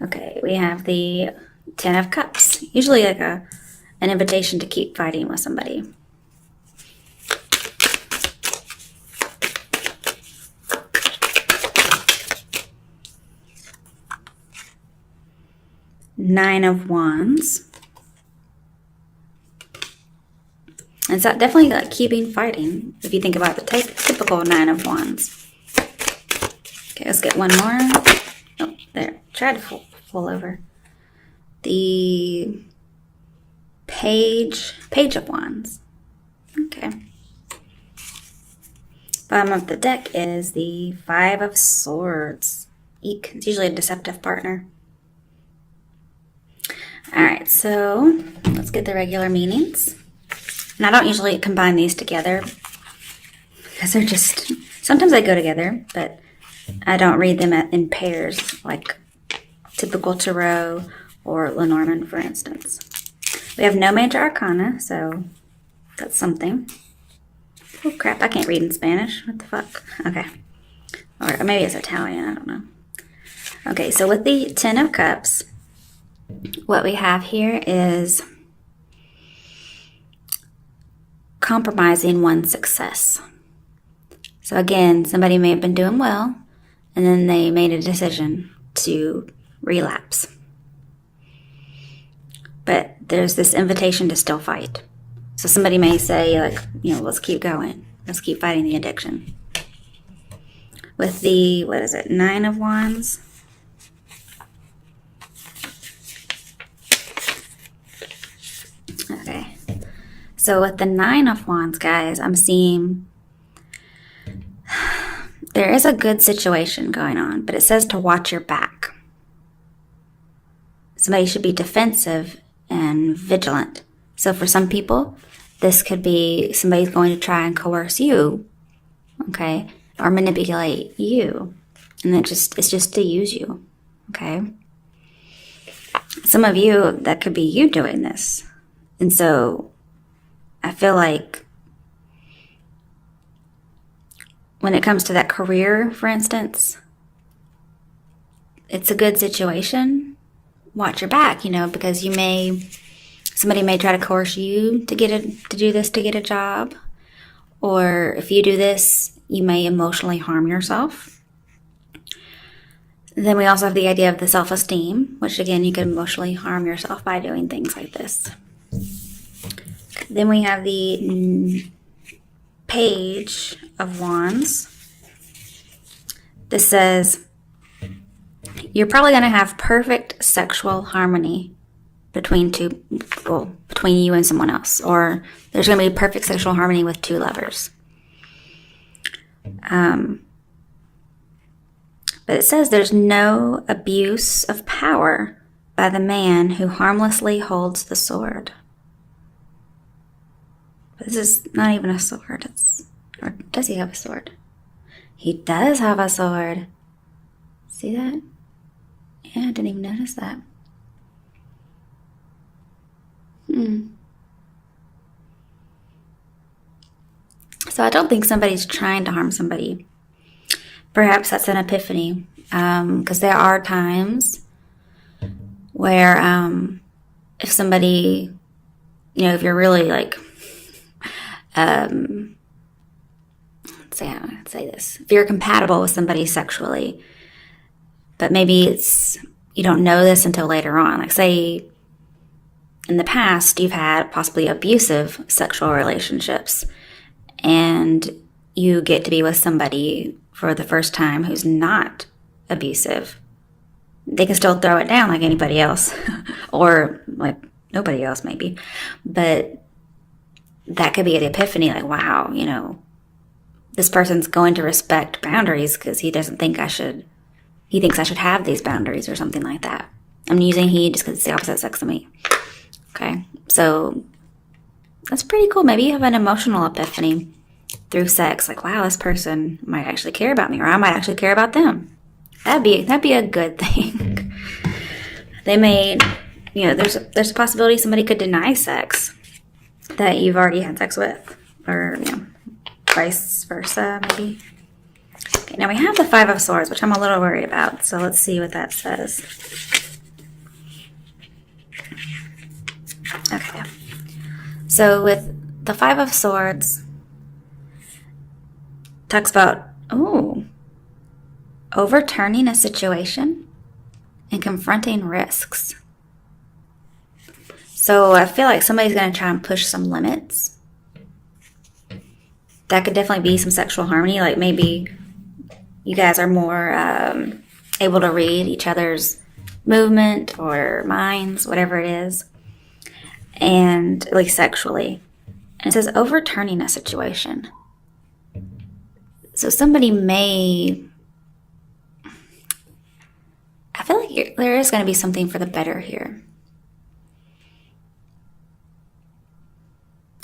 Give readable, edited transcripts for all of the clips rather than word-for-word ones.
Okay, we have the Ten of Cups. Usually like an invitation to keep fighting with somebody. Nine of Wands. It's definitely like keeping fighting if you think about the typical Nine of Wands. Okay, let's get one more. Oh, there. Try to fall over. The Page of Wands. Okay. Bottom of the deck is the Five of Swords. Eek. It's usually a deceptive partner. Alright, so let's get the regular meanings. And I don't usually combine these together because they're just, sometimes they go together, but I don't read them in pairs like typical Tarot or Lenormand, for instance. We have no major arcana, so that's something. Oh crap, I can't read in Spanish. What the fuck? Okay. Or maybe it's Italian, I don't know. Okay, so with the Ten of Cups, what we have here is compromising one's success. So again, somebody may have been doing well, and then they made a decision to relapse. But there's this invitation to still fight. So somebody may say, like, you know, let's keep going. Let's keep fighting the addiction. With the, what is it, Nine of Wands? Okay. So with the Nine of Wands, guys, I'm seeing there is a good situation going on, but it says to watch your back. Somebody should be defensive and vigilant. So for some people, this could be somebody's going to try and coerce you, okay, or manipulate you, and it's just to use you, okay. Some of you, that could be you doing this, and so I feel like when it comes to that career, for instance, it's a good situation. Watch your back, you know, because somebody may try to coerce you to do this to get a job, or if you do this, you may emotionally harm yourself. Then we also have the idea of the self-esteem, which again, you can emotionally harm yourself by doing things like this. Then we have the Page of Wands. This says, you're probably going to have perfect sexual harmony between you and someone else, or there's going to be perfect sexual harmony with two lovers. But it says there's no abuse of power by the man who harmlessly holds the sword. But this is not even a sword. Or does he have a sword? He does have a sword. See that? Yeah, I didn't even notice that. So I don't think somebody's trying to harm somebody. Perhaps that's an epiphany. Because there are times where if somebody, you know, if you're really like, let's say this. If you're compatible with somebody sexually, but maybe you don't know this until later on. Like say in the past, you've had possibly abusive sexual relationships and you get to be with somebody for the first time who's not abusive. They can still throw it down like anybody else or like nobody else maybe. But that could be an epiphany, like, wow, you know, this person's going to respect boundaries because he thinks I should have these boundaries or something like that. I'm using he just because it's the opposite sex of me. Okay, so that's pretty cool. Maybe you have an emotional epiphany through sex, like, wow, this person might actually care about me, or I might actually care about them. That'd be a good thing. They may, you know, there's a possibility somebody could deny sex that you've already had sex with, or you know, vice versa, maybe. Okay, now we have the Five of Swords, which I'm a little worried about. So let's see what that says. Okay. So with the Five of Swords, talks about, overturning a situation and confronting risks. So I feel like somebody's going to try and push some limits. That could definitely be some sexual harmony. Like maybe you guys are more able to read each other's movement or minds, whatever it is. And at least sexually. And it says overturning a situation. So somebody may... I feel like there is going to be something for the better here.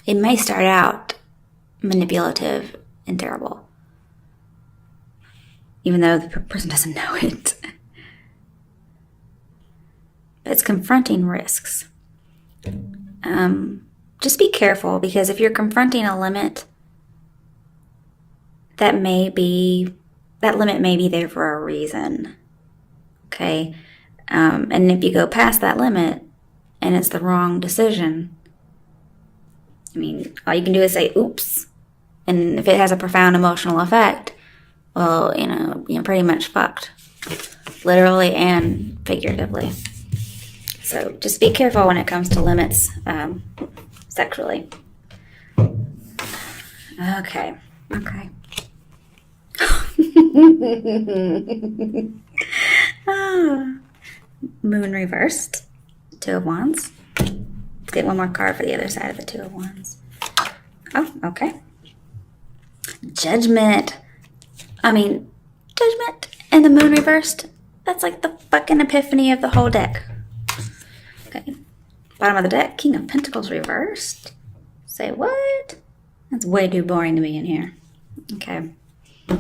It may start out manipulative and terrible, even though the person doesn't know it. But it's confronting risks. Just be careful, because if you're confronting a limit, that limit may be there for a reason. Okay? And if you go past that limit and it's the wrong decision, I mean, all you can do is say, oops. And if it has a profound emotional effect, well, you're pretty much fucked. Literally and figuratively. So just be careful when it comes to limits sexually. Okay. Moon reversed. Two of Wands. Let's get one more card for the other side of the Two of Wands. Oh, okay. Judgment. Judgment and the Moon reversed. That's like the fucking epiphany of the whole deck. Okay. Bottom of the deck, King of Pentacles reversed. Say what? That's way too boring to be in here. Okay. I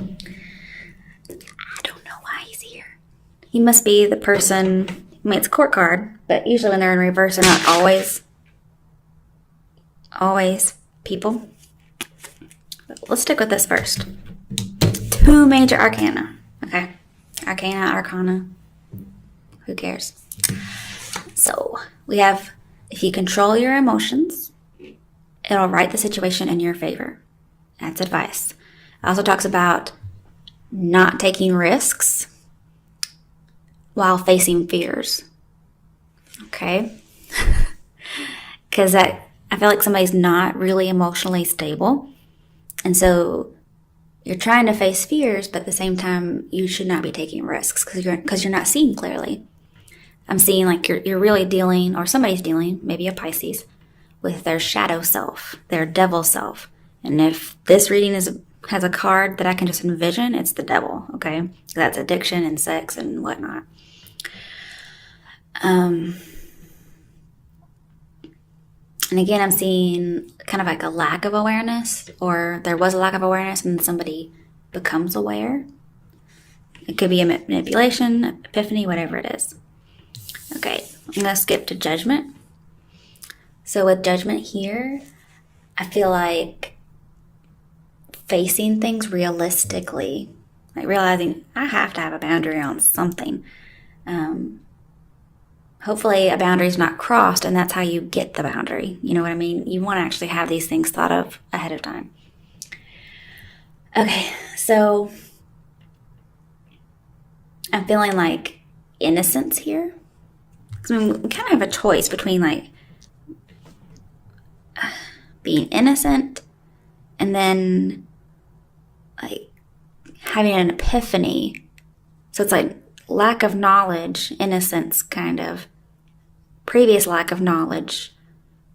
don't know why he's here. He must be the person... it's a court card, but usually when they're in reverse, they're not always people. But let's stick with this first. Two major arcana. Okay. Arcana. Who cares? So we have, if you control your emotions, it'll write the situation in your favor. That's advice. It also talks about not taking risks while facing fears. Okay? Because I feel like somebody's not really emotionally stable. And so you're trying to face fears, but at the same time, you should not be taking risks because you're not seeing clearly. I'm seeing like you're really dealing, or somebody's dealing, maybe a Pisces, with their shadow self, their devil self. And if this reading has a card that I can just envision, it's the devil, okay? That's addiction and sex and whatnot. And again, I'm seeing kind of like a lack of awareness, or there was a lack of awareness and somebody becomes aware. It could be a manipulation, epiphany, whatever it is. Okay, I'm going to skip to Judgment. So with Judgment here, I feel like facing things realistically, like realizing I have to have a boundary on something. Hopefully a boundary is not crossed, and that's how you get the boundary. You know what I mean? You want to actually have these things thought of ahead of time. Okay, so I'm feeling like innocence here. I mean, we kind of have a choice between like being innocent and then like having an epiphany. So it's like lack of knowledge, innocence kind of, previous lack of knowledge,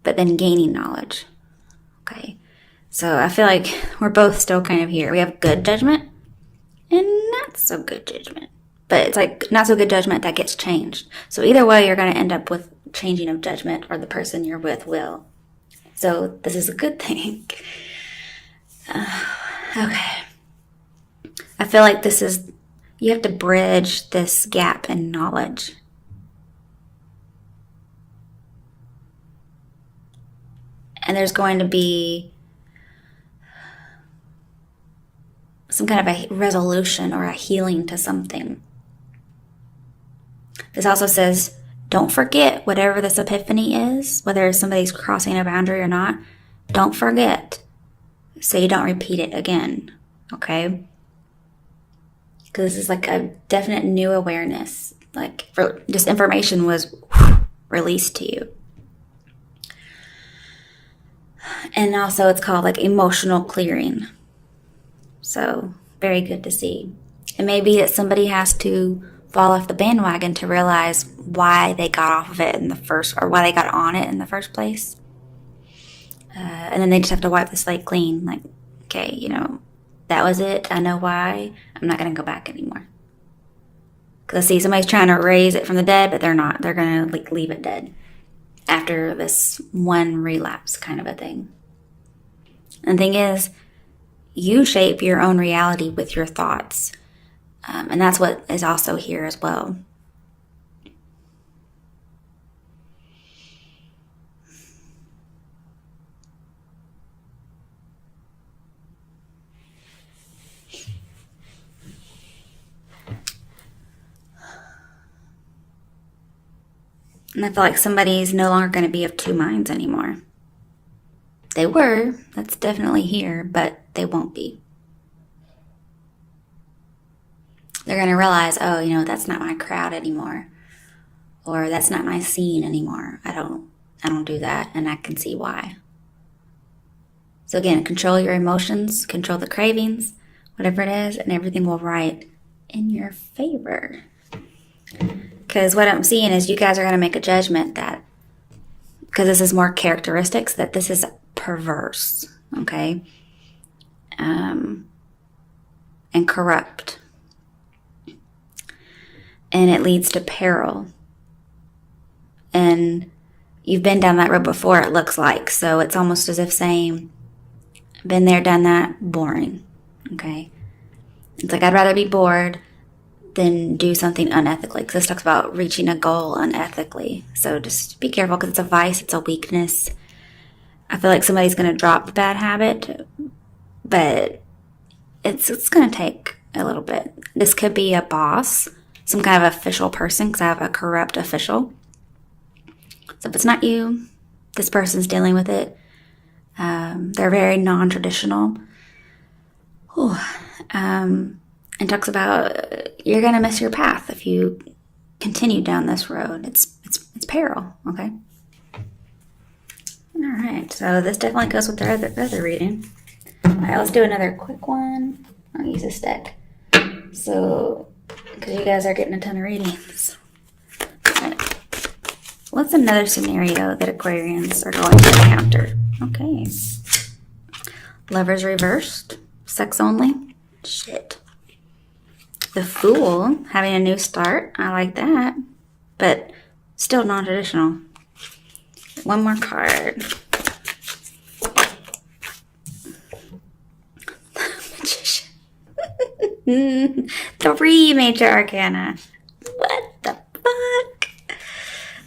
but then gaining knowledge. Okay. So I feel like we're both still kind of here. We have good judgment and not so good judgment. But it's like not so good judgment that gets changed. So either way, you're going to end up with changing of judgment, or the person you're with will. So this is a good thing. Okay. I feel like you have to bridge this gap in knowledge. And there's going to be some kind of a resolution or a healing to something. This also says, don't forget whatever this epiphany is, whether somebody's crossing a boundary or not. Don't forget, so you don't repeat it again, okay? Because this is like a definite new awareness. Like, just information was released to you. And also it's called like emotional clearing. So very good to see. It may be that somebody has to fall off the bandwagon to realize why they got off of it in the first, or why they got on it in the first place. And then they just have to wipe the slate clean. Like, okay, you know, that was it. I know why. I'm not going to go back anymore. Because I see somebody's trying to raise it from the dead, but they're not. They're going to like leave it dead after this one relapse kind of a thing. And the thing is, you shape your own reality with your thoughts. And that's what is also here as well. And I feel like somebody's no longer going to be of two minds anymore. They were. That's definitely here, but they won't be. They're going to realize, oh, you know, that's not my crowd anymore. Or that's not my scene anymore. I don't do that, and I can see why. So again, control your emotions, control the cravings, whatever it is, and everything will write in your favor. Because what I'm seeing is you guys are going to make a judgment that, because this is more characteristics, that this is perverse, okay? And corrupt. And it leads to peril. And you've been down that road before, it looks like. So it's almost as if saying, been there, done that, boring, okay? It's like, I'd rather be bored than do something unethically, because this talks about reaching a goal unethically. So just be careful, because it's a vice, it's a weakness. I feel like somebody's going to drop the bad habit, but it's going to take a little bit. This could be a boss, some kind of official person, because I have a corrupt official. So if it's not you, this person's dealing with it. They're very non-traditional. And talks about you're going to miss your path if you continue down this road. It's peril, okay? All right, so this definitely goes with the other reading. All right, let's do another quick one. I'll use this deck. So, because you guys are getting a ton of readings. All right. What's another scenario that Aquarians are going to encounter? Okay. Lovers reversed. Sex only. Shit. The Fool, having a new start. I like that. But still non-traditional. One more card. Magician. 3 major arcana. What the fuck?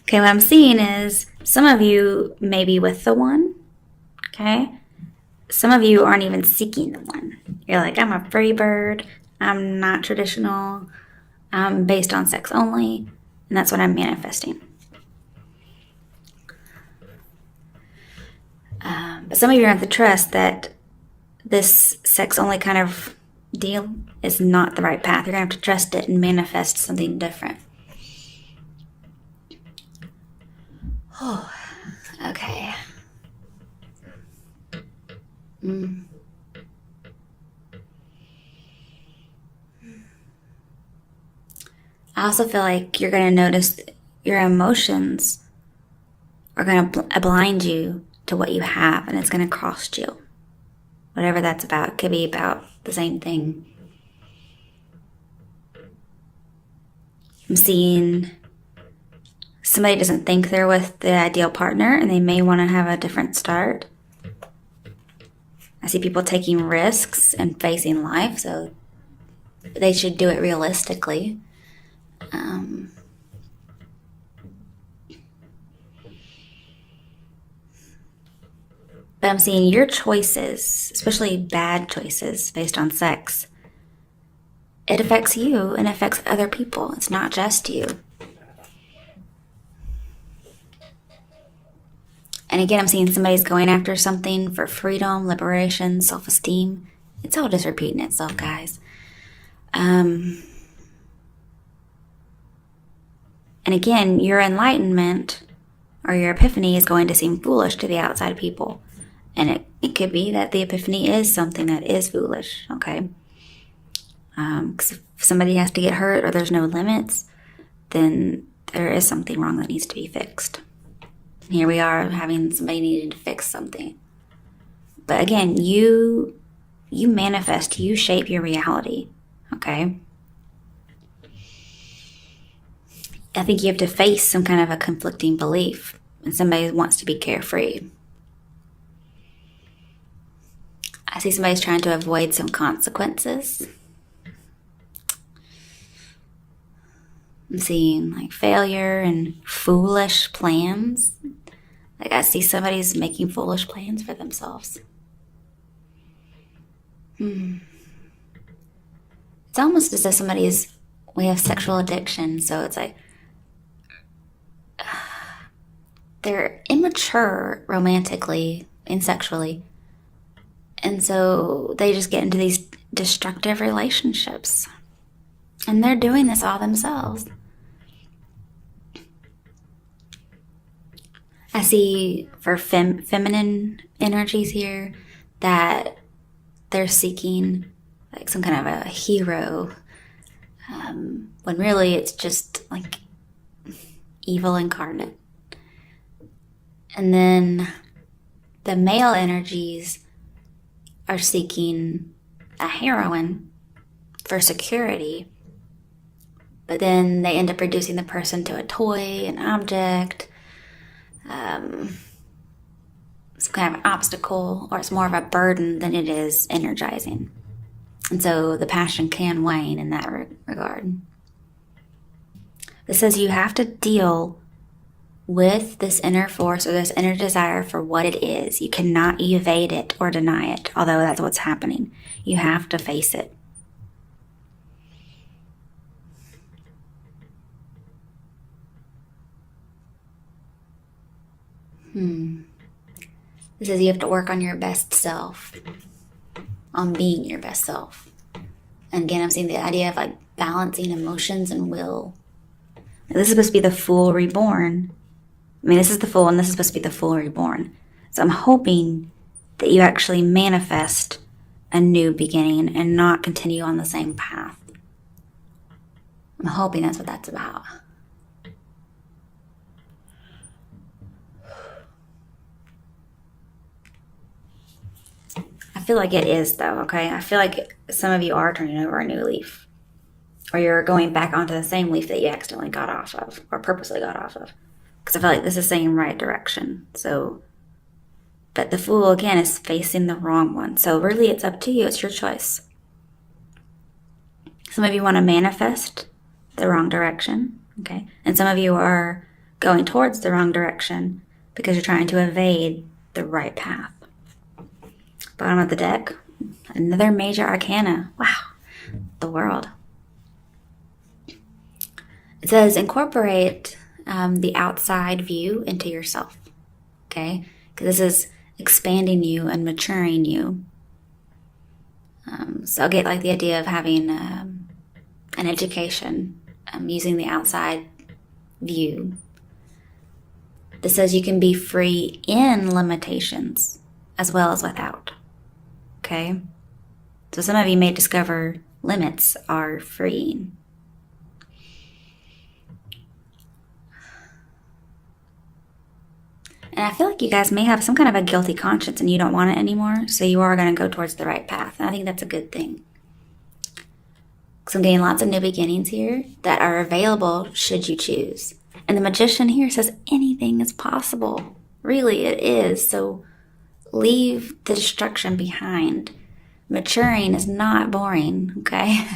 Okay, what I'm seeing is some of you may be with the one. Okay? Some of you aren't even seeking the one. You're like, I'm a free bird. I'm not traditional. I'm based on sex only. And that's what I'm manifesting. But some of you have to trust that this sex only kind of deal is not the right path. You're going to have to trust it and manifest something different. Oh, okay. I also feel like you're going to notice your emotions are going to blind you to what you have, and it's going to cost you. Whatever that's about. It could be about the same thing. I'm seeing somebody doesn't think they're with the ideal partner, and they may want to have a different start. I see people taking risks and facing life, so they should do it realistically. But I'm seeing your choices, especially bad choices based on sex, it affects you and affects other people. It's not just you. And again, I'm seeing somebody's going after something for freedom, liberation, self-esteem. It's all just repeating itself, guys. And again, your enlightenment or your epiphany is going to seem foolish to the outside people. And it could be that the epiphany is something that is foolish, okay? Because if somebody has to get hurt or there's no limits, then there is something wrong that needs to be fixed. Here we are having somebody needing to fix something. But again, you manifest, you shape your reality, okay? I think you have to face some kind of a conflicting belief, and somebody wants to be carefree. I see somebody's trying to avoid some consequences. I'm seeing like failure and foolish plans. Like I see somebody's making foolish plans for themselves. It's almost as if we have sexual addiction, so it's like they're immature romantically and sexually. And so they just get into these destructive relationships. And they're doing this all themselves. I see for feminine energies here that they're seeking like some kind of a hero, when really it's just like evil incarnate. And then the male energies are seeking a heroine for security, but then they end up reducing the person to a toy, an object, some kind of an obstacle, or it's more of a burden than it is energizing. And so the passion can wane in that regard. It says you have to deal with this inner force or this inner desire for what it is. You cannot evade it or deny it, although that's what's happening. You have to face it. It says you have to work on your best self, on being your best self. And again, I'm seeing the idea of like balancing emotions and will. This is supposed to be the Fool reborn. I mean, this is the Fool, and this is supposed to be the Fool reborn. So I'm hoping that you actually manifest a new beginning and not continue on the same path. I'm hoping that's what that's about. I feel like it is, though, okay? I feel like some of you are turning over a new leaf. Or you're going back onto the same leaf that you accidentally got off of, or purposely got off of. Because I feel like this is saying right direction. So, but the Fool, again, is facing the wrong one. So really, it's up to you. It's your choice. Some of you want to manifest the wrong direction, okay? And some of you are going towards the wrong direction because you're trying to evade the right path. Bottom of the deck, another major arcana. Wow, the World. It says incorporate the outside view into yourself, okay? Because this is expanding you and maturing you. So I'll get like the idea of having an education, using the outside view. This says you can be free in limitations as well as without, okay? So some of you may discover limits are freeing. And I feel like you guys may have some kind of a guilty conscience and you don't want it anymore, so you are going to go towards the right path. And I think that's a good thing. So I'm getting lots of new beginnings here that are available should you choose. And the Magician here says anything is possible. Really, it is. So leave the destruction behind. Maturing is not boring, okay?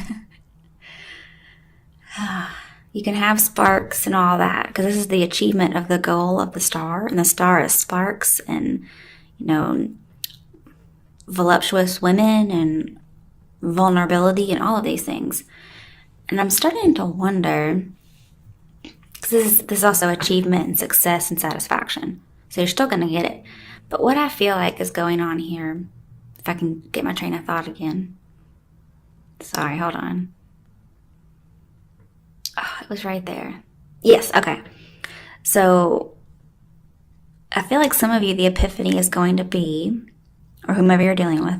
You can have sparks and all that, because this is the achievement of the goal of the star, and the star is sparks and, voluptuous women and vulnerability and all of these things. And I'm starting to wonder, because this is also achievement and success and satisfaction. So you're still going to get it. But what I feel like is going on here, if I can get my train of thought again. Sorry, hold on. Oh, it was right there. Yes, okay. So I feel like some of you, the epiphany is going to be, or whomever you're dealing with,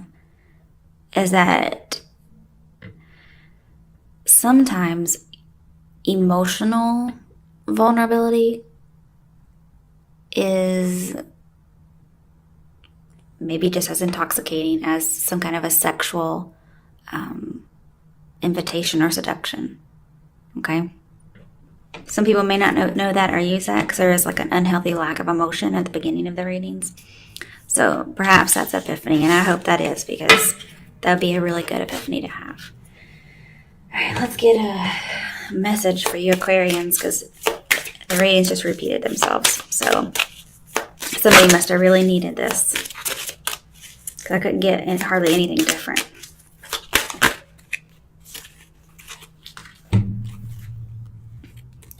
is that sometimes emotional vulnerability is maybe just as intoxicating as some kind of a sexual invitation or seduction. Okay? Some people may not know that or use that because there is like an unhealthy lack of emotion at the beginning of the readings. So perhaps that's epiphany, and I hope that is, because that would be a really good epiphany to have. All right, let's get a message for you Aquarians, because the readings just repeated themselves. So somebody must have really needed this, because I couldn't get hardly anything different.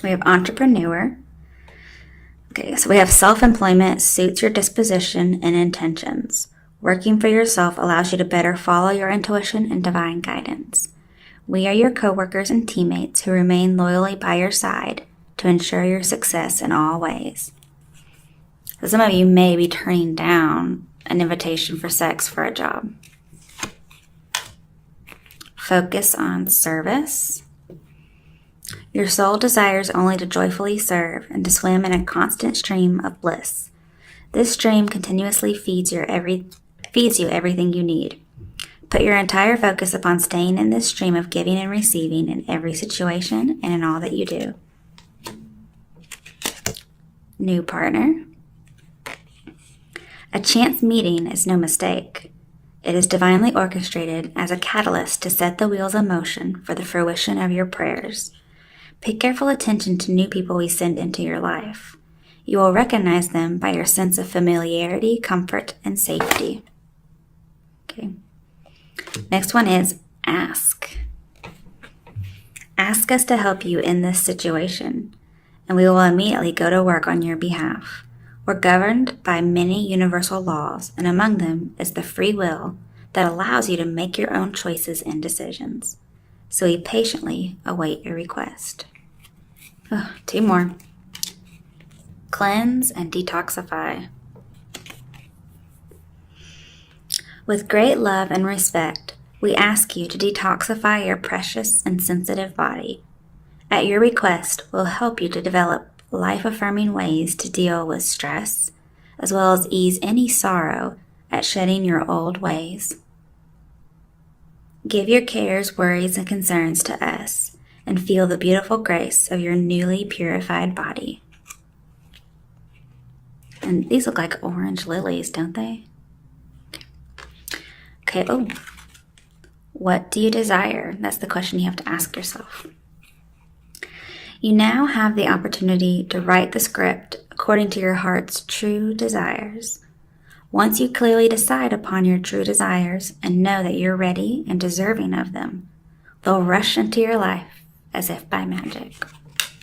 We have entrepreneur. Okay, so we have self-employment suits your disposition and intentions. Working for yourself allows you to better follow your intuition and divine guidance. We are your coworkers and teammates who remain loyally by your side to ensure your success in all ways. So some of you may be turning down an invitation for sex for a job. Focus on service. Your soul desires only to joyfully serve and to swim in a constant stream of bliss. This stream continuously feeds you everything you need. Put your entire focus upon staying in this stream of giving and receiving in every situation and in all that you do. New partner. A chance meeting is no mistake. It is divinely orchestrated as a catalyst to set the wheels in motion for the fruition of your prayers. Pay careful attention to new people we send into your life. You will recognize them by your sense of familiarity, comfort, and safety. Okay. Next one is ask. Ask us to help you in this situation, and we will immediately go to work on your behalf. We're governed by many universal laws, and among them is the free will that allows you to make your own choices and decisions. So we patiently await your request. Oh, 2 more. Cleanse and detoxify. With great love and respect, we ask you to detoxify your precious and sensitive body. At your request, we'll help you to develop life-affirming ways to deal with stress, as well as ease any sorrow at shedding your old ways. Give your cares, worries, and concerns to us, and feel the beautiful grace of your newly purified body. And these look like orange lilies, don't they? Okay, what do you desire? That's the question you have to ask yourself. You now have the opportunity to write the script according to your heart's true desires. Once you clearly decide upon your true desires and know that you're ready and deserving of them, they'll rush into your life as if by magic.